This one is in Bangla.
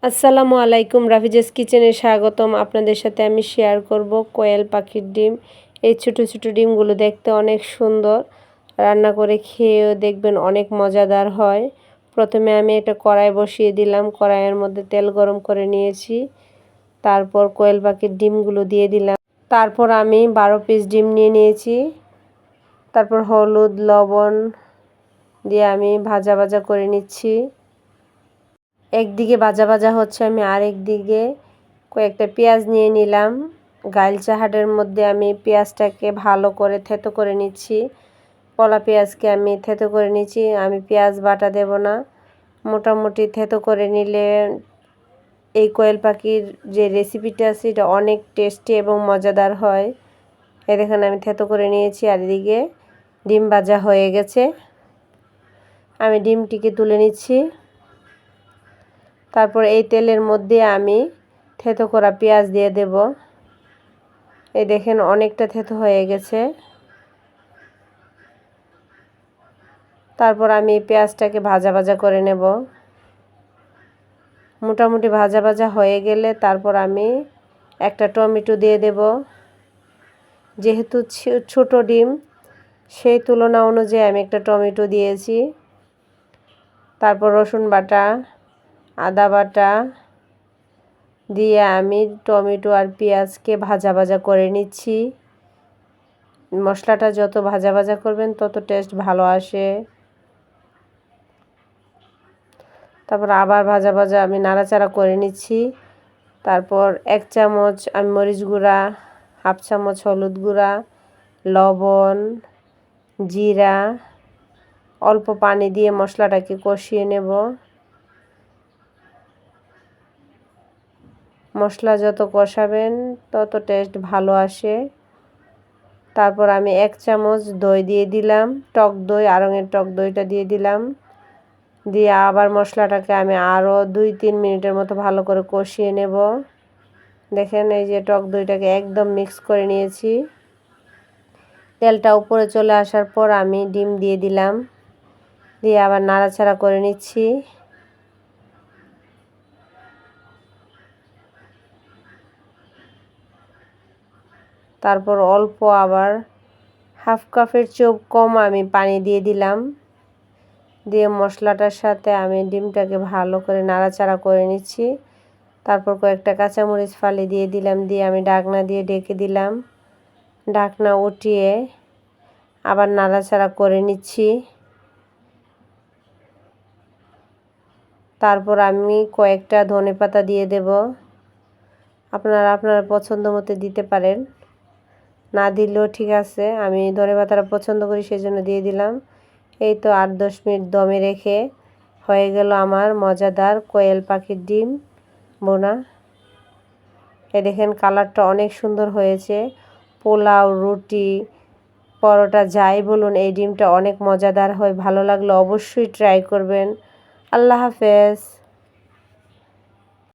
আসসালামু আলাইকুম, রাফিজাস কিচেনে স্বাগতম। আপনাদের সাথে আমি শেয়ার করব কোয়েল পাখির ডিম। এই ছোট ছোট ডিমগুলো দেখতে অনেক সুন্দর, রান্না করে খেয়েও দেখবেন অনেক মজাদার হয়। প্রথমে আমি একটা কড়াই বসিয়ে দিলাম, কড়াইয়ের মধ্যে তেল গরম করে নিয়েছি। তারপর কোয়েল পাখির ডিমগুলো দিয়ে দিলাম। তারপর আমি 12 পিস ডিম নিয়ে নিয়েছি। তারপর হলুদ লবণ দিয়ে আমি ভাজা ভাজা করে নিচ্ছি। একদিকে ভাজা ভাজা হচ্ছে, আমি আরেক দিকে কয়েকটা পেঁয়াজ নিয়ে নিলাম। গাইলচা হাটের মধ্যে আমি পেঁয়াজটাকে ভালো করে থেতো করে নিচ্ছি। কলা পেঁয়াজকে আমি থেতো করে নিচ্ছি। আমি পেঁয়াজ বাটা দেব না, মোটামুটি থেতো করে নিলে এই কোয়েল পাখির যে রেসিপিটা আছে এটা অনেক টেস্টি এবং মজাদার হয়। এই দেখেন আমি থেতো করে নিয়েছি। আর এদিকে ডিম ভাজা হয়ে গেছে, আমি ডিমটিকে তুলে নিচ্ছি। তারপর এই তেলের মধ্যে আমি থেতো করা পেঁয়াজ দিয়ে দেব। এই দেখেন অনেকটা থেতো হয়ে গেছে। তারপর আমি পেঁয়াজটাকে ভাজা ভাজা করে নেব। মোটামুটি ভাজা ভাজা হয়ে গেলে তারপর আমি একটা টমেটো দিয়ে দেব। যেহেতু ছোট ডিম, সেই তুলনা অনুযায়ী আমি একটা টমেটো দিয়েছি। তারপর রসুন বাটা, আদা বাটা দিয়ে আমি টমেটো আর পেঁয়াজকে ভাজা ভাজা করে নিচ্ছি। মশলাটা যত ভাজা ভাজা করবেন তত টেস্ট ভালো আসে। তারপর আবার ভাজা ভাজা আমি নাড়াচাড়া করে নিচ্ছি। তারপর 1 চামচ আমি মরিচ গুঁড়া, 1/2 চামচ হলুদ গুঁড়া, লবণ, জিরা, অল্প পানি দিয়ে মশলাটাকে কষিয়ে নেব। মশলা যত কষাবেন তত টেস্ট ভালো আসে। তারপর আমি 1 চামচ দই দিয়ে দিলাম, টক দই, আড়ঙের টক দইটা দিয়ে দিলাম। দিয়ে আবার মশলাটাকে আমি আরও 2-3 মিনিটের মতো ভালো করে কষিয়ে নেব। দেখেন এই যে টক দইটাকে একদম মিক্স করে নিয়েছি। তেলটা উপরে চলে আসার পর আমি ডিম দিয়ে দিলাম, দিয়ে আবার নাড়াচাড়া করে নিচ্ছি। তারপর অল্প আবার 1/2 কাপের চেয়েও কম আমি পানি দিয়ে দিলাম। দিয়ে মশলাটার সাথে আমি ডিমটাকে ভালো করে নাড়াচাড়া করে নিচ্ছি। তারপর কয়েকটা কাঁচামরিচ ফালি দিয়ে দিলাম, দিয়ে আমি ঢাকনা দিয়ে ঢেকে দিলাম। ঢাকনা উঠিয়ে আবার নাড়াচাড়া করে নিচ্ছি। তারপর আমি কয়েকটা ধনেপাতা দিয়ে দেব। আপনারা আপনার পছন্দ মতো দিতে পারেন, না দিলেও ঠিক আছে। আমি ধনেপাতাটা পছন্দ করি সেজন্য দিয়ে দিলাম। এই তো 8-10 মিনিট দমে রেখে হয়ে গেল আমার মজাদার কোয়েল পাখির ডিম বোনা। এই দেখেন কালারটা অনেক সুন্দর হয়েছে। পোলাও, রুটি, পরোটা যাই বলুন এই ডিমটা অনেক মজাদার হয়। ভালো লাগলে অবশ্যই ট্রাই করবেন। আল্লাহ হাফেজ।